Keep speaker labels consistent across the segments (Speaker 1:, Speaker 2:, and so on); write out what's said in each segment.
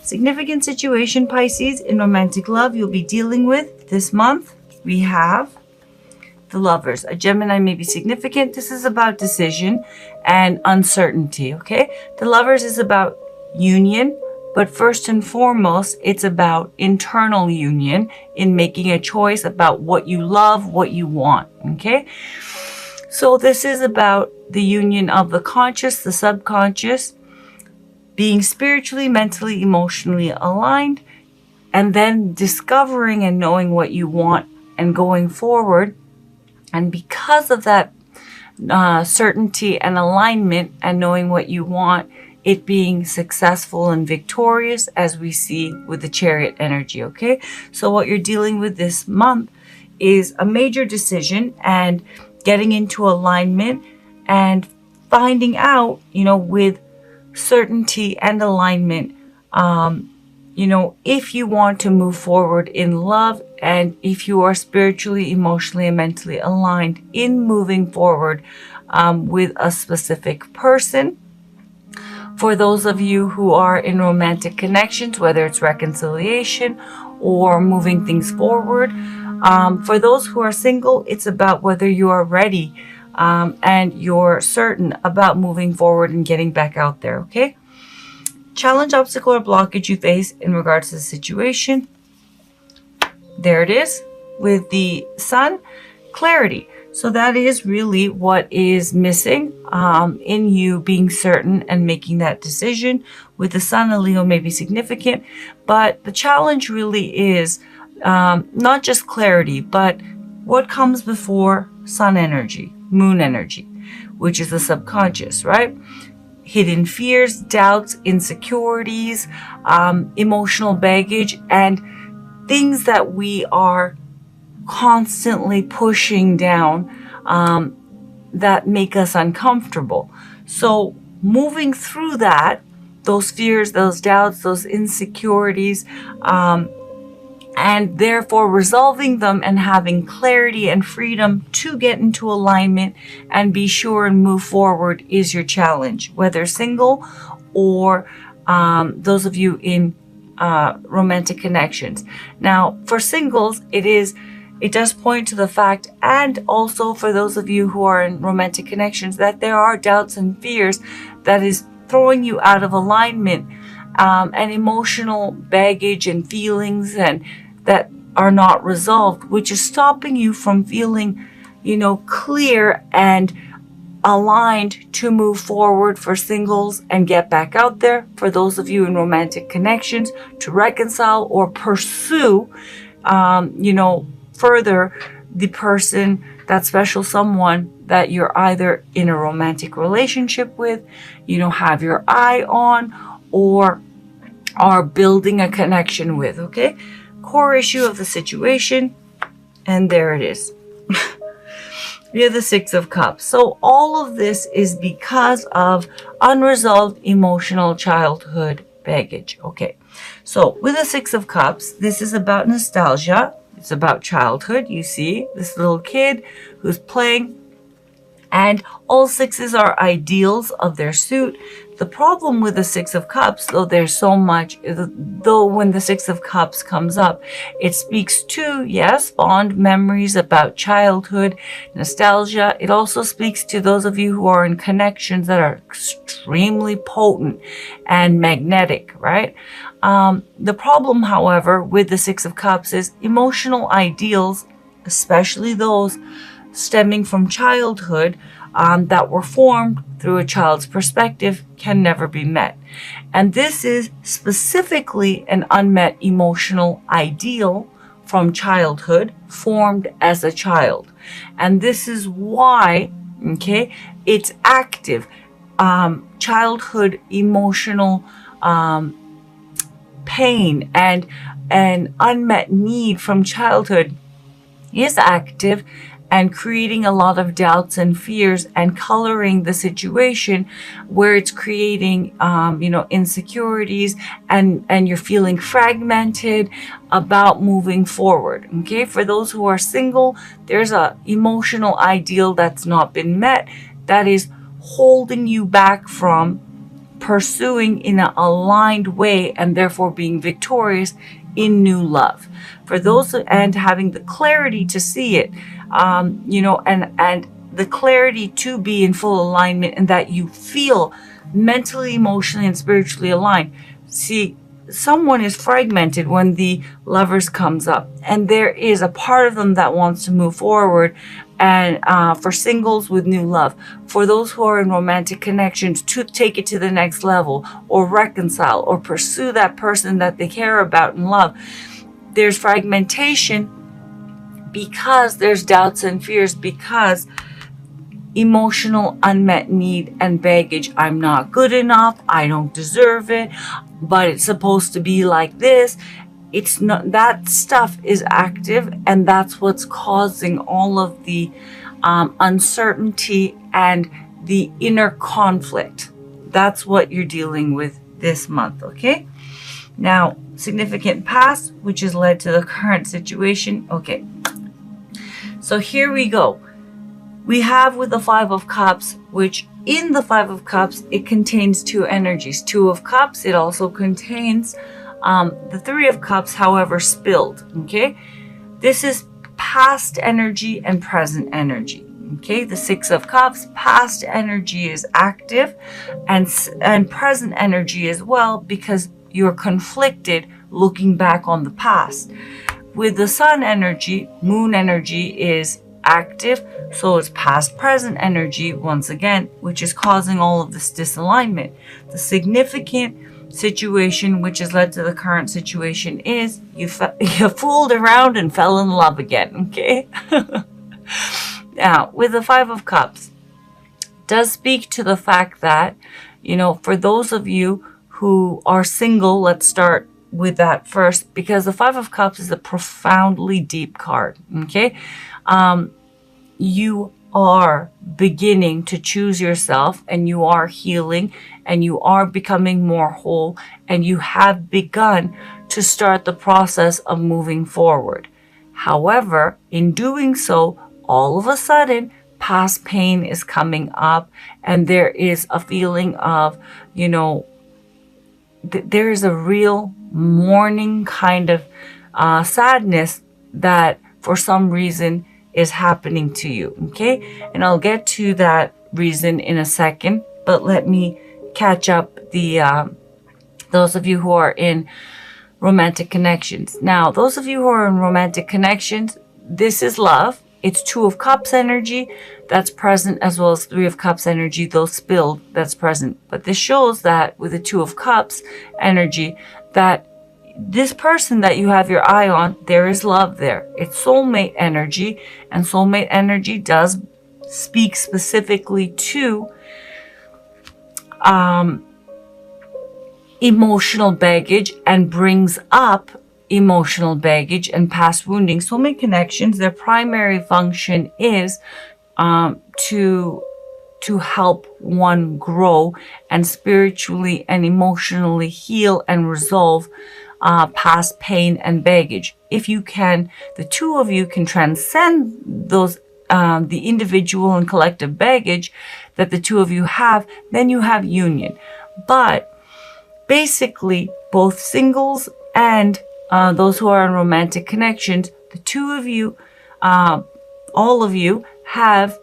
Speaker 1: Significant situation, Pisces, in romantic love you'll be dealing with this month. We have the Lovers. A Gemini may be significant. This is about decision and uncertainty, okay? The Lovers is about union, but first and foremost, it's about internal union in making a choice about what you love, what you want, okay? So this is about the union of the conscious, the subconscious, being spiritually, mentally, emotionally aligned, and then discovering and knowing what you want and going forward. And because of that certainty and alignment and knowing what you want, it being successful and victorious, as we see with the Chariot energy, okay? So what you're dealing with this month is a major decision and getting into alignment and finding out, with certainty and alignment, if you want to move forward in love and if you are spiritually, emotionally, and mentally aligned in moving forward with a specific person. For those of you who are in romantic connections, whether it's reconciliation or moving things forward, for those who are single, it's about whether you are ready and you're certain about moving forward and getting back out there, okay? Challenge, obstacle, or blockage you face in regards to the situation. There it is with the Sun, clarity. So that is really what is missing in you being certain and making that decision. With the Sun, a Leo may be significant, but the challenge really is not just clarity, but what comes before Sun energy, Moon energy, which is the subconscious, right? Hidden fears, doubts, insecurities, emotional baggage, and things that we are constantly pushing down that make us uncomfortable. So moving through that, those fears, those doubts, those insecurities, and therefore resolving them and having clarity and freedom to get into alignment and be sure and move forward is your challenge, whether single or those of you in romantic connections. Now, for singles, it does point to the fact, and also for those of you who are in romantic connections, that there are doubts and fears that is throwing you out of alignment, and emotional baggage and feelings and that are not resolved, which is stopping you from feeling, clear and aligned to move forward for singles and get back out there. For those of you in romantic connections, to reconcile or pursue, further the person, that special someone that you're either in a romantic relationship with, have your eye on, or are building a connection with, okay? Core issue of the situation, and there it is. We have the Six of Cups. So all of this is because of unresolved emotional childhood baggage, okay? So with the Six of Cups, this is about nostalgia. It's about childhood. You see this little kid who's playing, and all sixes are ideals of their suit. The problem with the Six of Cups, though there's so much, though when the Six of Cups comes up, it speaks to, yes, fond memories about childhood, nostalgia. It also speaks to those of you who are in connections that are extremely potent and magnetic, right? The problem, however, with the Six of Cups is emotional ideals, especially those stemming from childhood, that were formed through a child's perspective, can never be met. And this is specifically an unmet emotional ideal from childhood, formed as a child. And this is why, okay, it's active. Childhood emotional pain and an unmet need from childhood is active and creating a lot of doubts and fears and coloring the situation where it's creating, insecurities and you're feeling fragmented about moving forward. Okay. For those who are single, there's a emotional ideal that's not been met that is holding you back from pursuing in an aligned way and therefore being victorious in new love. For those, and having the clarity to see it, and the clarity to be in full alignment, and that you feel mentally, emotionally, and spiritually aligned. See, someone is fragmented when the Lovers comes up, and there is a part of them that wants to move forward, and for singles, with new love. For those who are in romantic connections, to take it to the next level, or reconcile, or pursue that person that they care about and love. There's fragmentation because there's doubts and fears, because emotional unmet need and baggage. I'm not good enough. I don't deserve it. But it's supposed to be like this. It's not. That stuff is active, and that's what's causing all of the uncertainty and the inner conflict. That's what you're dealing with this month, okay? Now, significant past, which has led to the current situation. Okay, so here we go. We have with the Five of Cups, which in the Five of Cups, it contains two energies. Two of Cups, it also contains the Three of Cups, however, spilled, okay? This is past energy and present energy, okay? The Six of Cups, past energy is active, and present energy as well, because you're conflicted looking back on the past. With the Sun energy, Moon energy is active, so it's past present energy once again, which is causing all of this disalignment. The significant situation which has led to the current situation is you fooled around and fell in love again, okay? Now, with the Five of Cups, does speak to the fact that, for those of you who are single, let's start with that first, because the Five of Cups is a profoundly deep card, okay? You are beginning to choose yourself, and you are healing, and you are becoming more whole, and you have begun to start the process of moving forward. However, in doing so, all of a sudden, past pain is coming up, and there is a feeling of, there is a real mourning kind of sadness that for some reason is happening to you, okay? And I'll get to that reason in a second, but let me catch up those of you who are in romantic connections. Now, those of you who are in romantic connections, this is love. It's Two of Cups energy that's present, as well as Three of Cups energy, though spilled, that's present. But this shows that with the Two of Cups energy, that this person that you have your eye on, there is love there. It's soulmate energy, and soulmate energy does speak specifically to emotional baggage, and brings up emotional baggage and past wounding. Soulmate connections, their primary function is to help one grow and spiritually and emotionally heal and resolve past pain and baggage. If you can, the two of you can transcend those the individual and collective baggage that the two of you have, then you have union. But basically, both singles and those who are in romantic connections, the two of you, all of you, have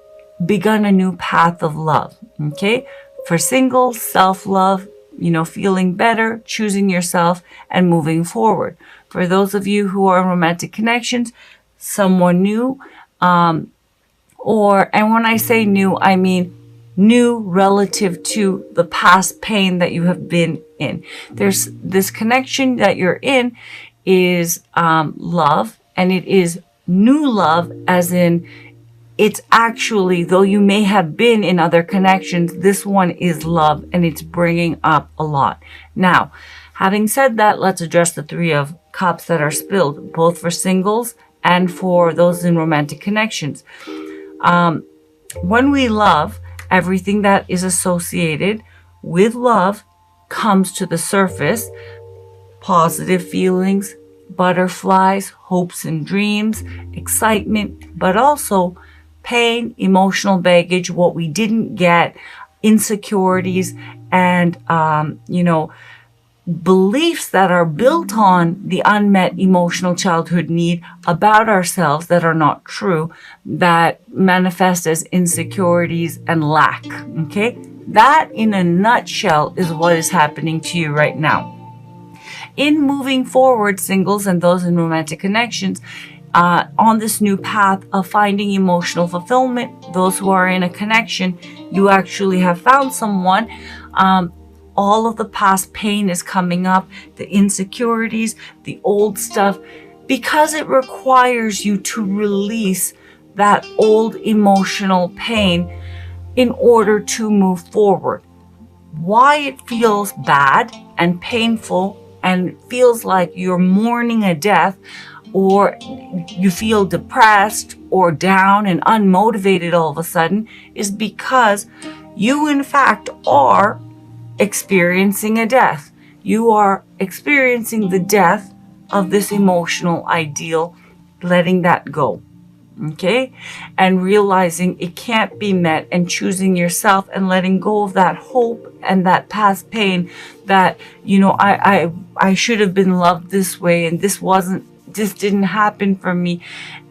Speaker 1: begun a new path of love, okay? For singles, self-love, feeling better, choosing yourself, and moving forward. For those of you who are in romantic connections, someone new, and when I say new, I mean new relative to the past pain that you have been in. There's this connection that you're in is love, and it is new love, as in it's actually, though you may have been in other connections, this one is love, and it's bringing up a lot. Now, having said that, let's address the Three of Cups that are spilled, both for singles and for those in romantic connections. When we love, everything that is associated with love comes to the surface. Positive feelings, butterflies, hopes and dreams, excitement, but also pain, emotional baggage, what we didn't get, insecurities, and, beliefs that are built on the unmet emotional childhood need about ourselves that are not true, that manifest as insecurities and lack. Okay? That in a nutshell is what is happening to you right now. In moving forward, singles and those in romantic connections, on this new path of finding emotional fulfillment, those who are in a connection, you actually have found someone. All of the past pain is coming up, the insecurities, the old stuff, because it requires you to release that old emotional pain in order to move forward. Why it feels bad and painful and feels like you're mourning a death, or you feel depressed or down and unmotivated all of a sudden, is because you in fact are experiencing a death. You are experiencing the death of this emotional ideal, letting that go. Okay? And realizing it can't be met, and choosing yourself and letting go of that hope and that past pain that, I should have been loved this way, and this didn't happen for me.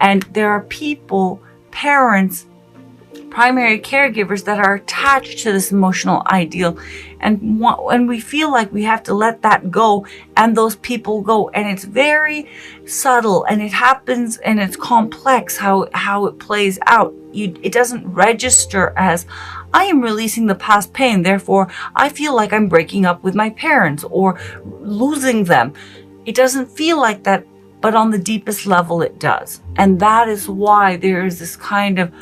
Speaker 1: And there are people, parents, primary caregivers that are attached to this emotional ideal, and when we feel like we have to let that go, and those people go, and it's very subtle, and it happens, and it's complex how it plays out. It doesn't register as, I am releasing the past pain, therefore I feel like I'm breaking up with my parents or losing them. It doesn't feel like that, but on the deepest level it does. And that is why there is this kind of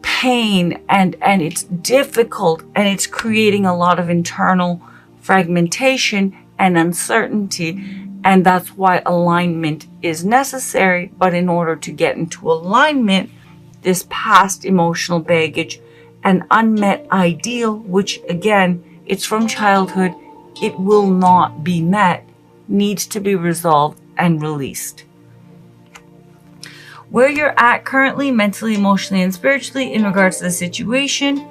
Speaker 1: pain, and it's difficult, and it's creating a lot of internal fragmentation and uncertainty. And that's why alignment is necessary. But in order to get into alignment, this past emotional baggage and unmet ideal, which again, it's from childhood, it will not be met, needs to be resolved and released. Where you're at currently, mentally, emotionally, and spiritually in regards to the situation,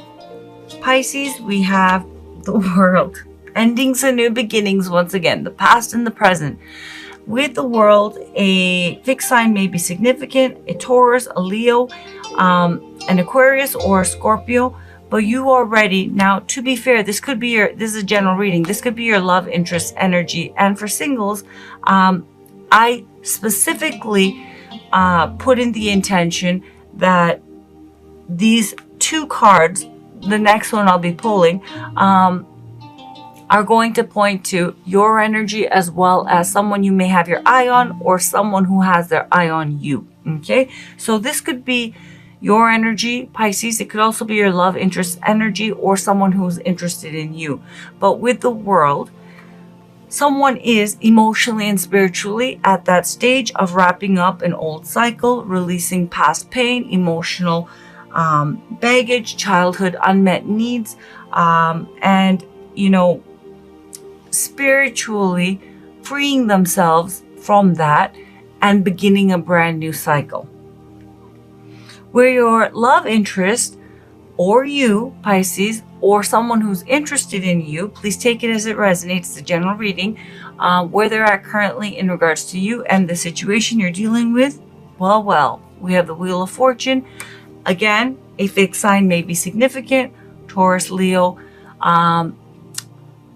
Speaker 1: Pisces, we have the World. Endings and new beginnings once again, the past and the present. With the World, a fixed sign may be significant, a Taurus, a Leo, an Aquarius, or a Scorpio. But you are ready. Now, to be fair, this is a general reading. This could be your love interest energy. And for singles, I specifically put in the intention that these two cards, the next one I'll be pulling, are going to point to your energy, as well as someone you may have your eye on, or someone who has their eye on you. Okay, so this could be your energy, Pisces. It could also be your love interest energy, or someone who's interested in you. But with the World, someone is emotionally and spiritually at that stage of wrapping up an old cycle, releasing past pain, emotional baggage, childhood unmet needs, and, spiritually freeing themselves from that and beginning a brand new cycle. Where your love interest, or you, Pisces, or someone who's interested in you, please take it as it resonates, it's a general reading, where they're at currently in regards to you and the situation you're dealing with. Well, we have the Wheel of Fortune. Again, a fixed sign may be significant, Taurus, Leo,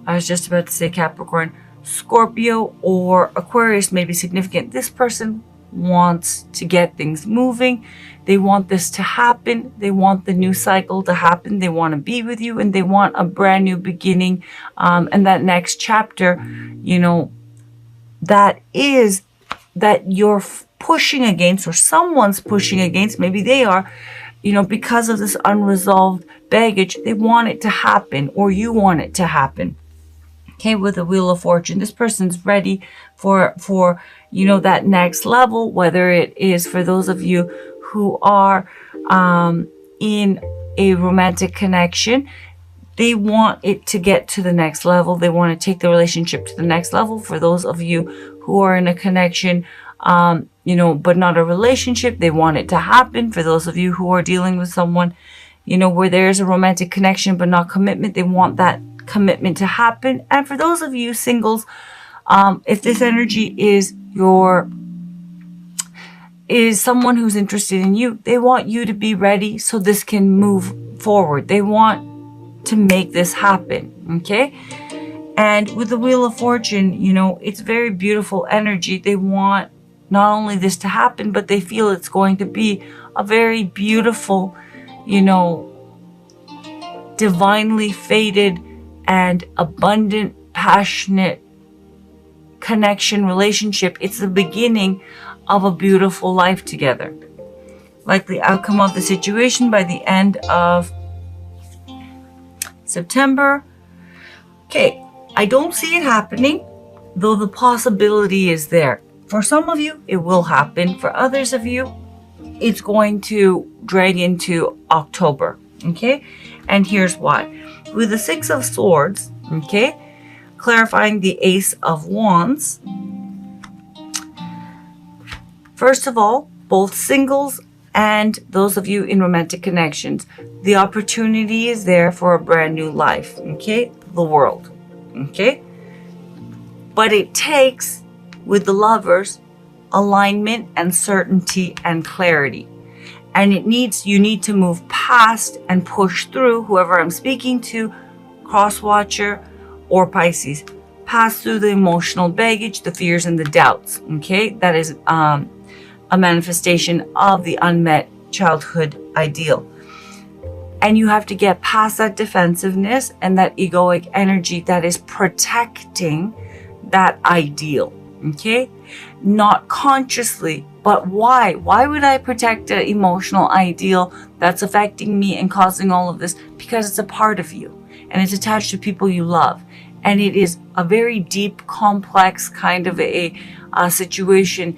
Speaker 1: I was just about to say Capricorn, Scorpio, or Aquarius may be significant. This person wants to get things moving. They want this to happen. They want the new cycle to happen. They want to be with you, and they want a brand new beginning. And that next chapter, that is that you're pushing against, or someone's pushing against, maybe they are, because of this unresolved baggage, they want it to happen, or you want it to happen. Okay, with the Wheel of Fortune, this person's ready for that next level, whether it is for those of you who are in a romantic connection. They want it to get to the next level. They want to take the relationship to the next level. For those of you who are in a connection, but not a relationship, they want it to happen. For those of you who are dealing with someone, where there's a romantic connection but not commitment, they want that commitment to happen. And for those of you singles, if this energy is someone who's interested in you, they want you to be ready so this can move forward. They want to make this happen, okay? And with the Wheel of Fortune, you know, it's very beautiful energy. They want not only this to happen, but they feel it's going to be a very beautiful, you know, divinely fated and abundant, passionate connection, relationship. It's the beginning of a beautiful life together. Likely outcome of the situation by the end of September. Okay, I don't see it happening, though the possibility is there. For some of you, it will happen. For others of you, it's going to drag into October, okay? And here's why. With the Six of Swords, okay, clarifying the Ace of Wands, first of all, both singles and those of you in romantic connections, the opportunity is there for a brand new life, okay? The world, okay? But it takes, with the Lovers, alignment and certainty and clarity. And you need to move past and push through, whoever I'm speaking to, Crosswatcher or Pisces, pass through the emotional baggage, the fears and the doubts, okay? That is a manifestation of the unmet childhood ideal. And you have to get past that defensiveness and that egoic energy that is protecting that ideal, okay? Not consciously, but why? Why would I protect an emotional ideal that's affecting me and causing all of this? Because it's a part of you and it's attached to people you love. And it is a very deep, complex kind of a situation.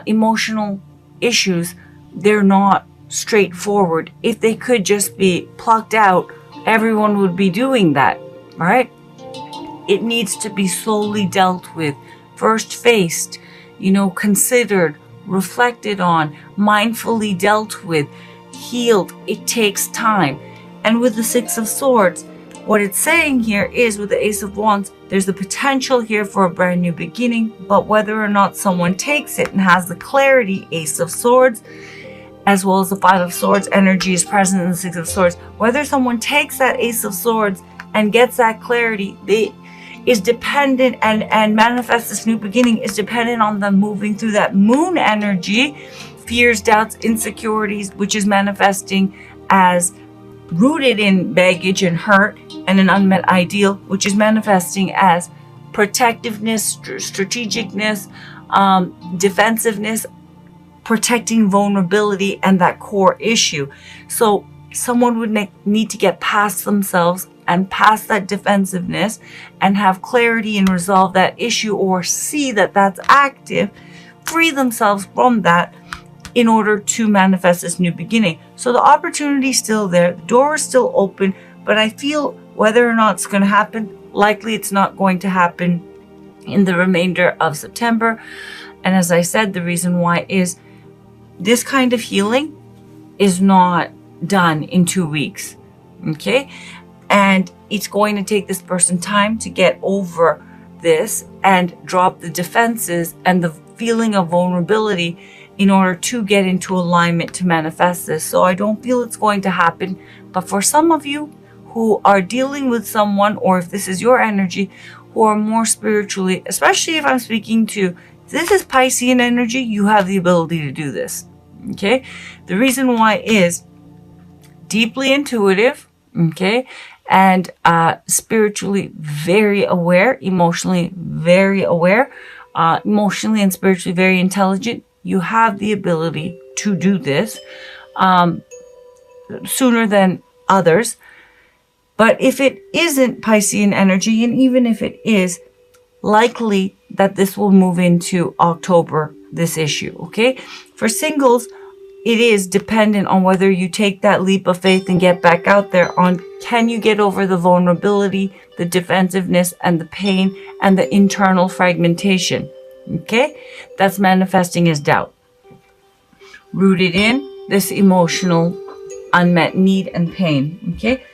Speaker 1: Emotional issues, they're not straightforward. If they could just be plucked out, everyone would be doing that, right? It needs to be slowly dealt with, first faced, you know, considered, reflected on, mindfully dealt with, healed. It takes time. And with the Six of Swords, what it's saying here is, with the Ace of Wands, there's the potential here for a brand new beginning, but whether or not someone takes it and has the clarity, Ace of Swords, as well as the Five of Swords energy is present in the Six of Swords, whether someone takes that Ace of Swords and gets that clarity, is dependent and manifests this new beginning is dependent on them moving through that Moon energy, fears, doubts, insecurities, which is manifesting as rooted in baggage and hurt and an unmet ideal, which is manifesting as protectiveness, strategicness, defensiveness, protecting vulnerability and that core issue. So someone would need to get past themselves and past that defensiveness and have clarity and resolve that issue, or see that that's active, free themselves from that in order to manifest this new beginning. So the opportunity is still there, the door is still open, but I feel whether or not it's going to happen, likely it's not going to happen in the remainder of September. And as I said, the reason why is this kind of healing is not done in 2 weeks, okay? And it's going to take this person time to get over this and drop the defenses and the feeling of vulnerability in order to get into alignment to manifest this. So I don't feel it's going to happen. But for some of you who are dealing with someone, or if this is your energy, who are more spiritually, especially if I'm speaking to, this is Piscean energy, you have the ability to do this, okay? The reason why is deeply intuitive, okay? And spiritually very aware, emotionally very aware, emotionally and spiritually very intelligent. You have the ability to do this sooner than others. But if it isn't Piscean energy, and even if it is, likely that this will move into October, this issue, okay? For singles, it is dependent on whether you take that leap of faith and get back out there on, can you get over the vulnerability, the defensiveness, and the pain, and the internal fragmentation, okay? That's manifesting as doubt. Rooted in this emotional unmet need and pain, okay?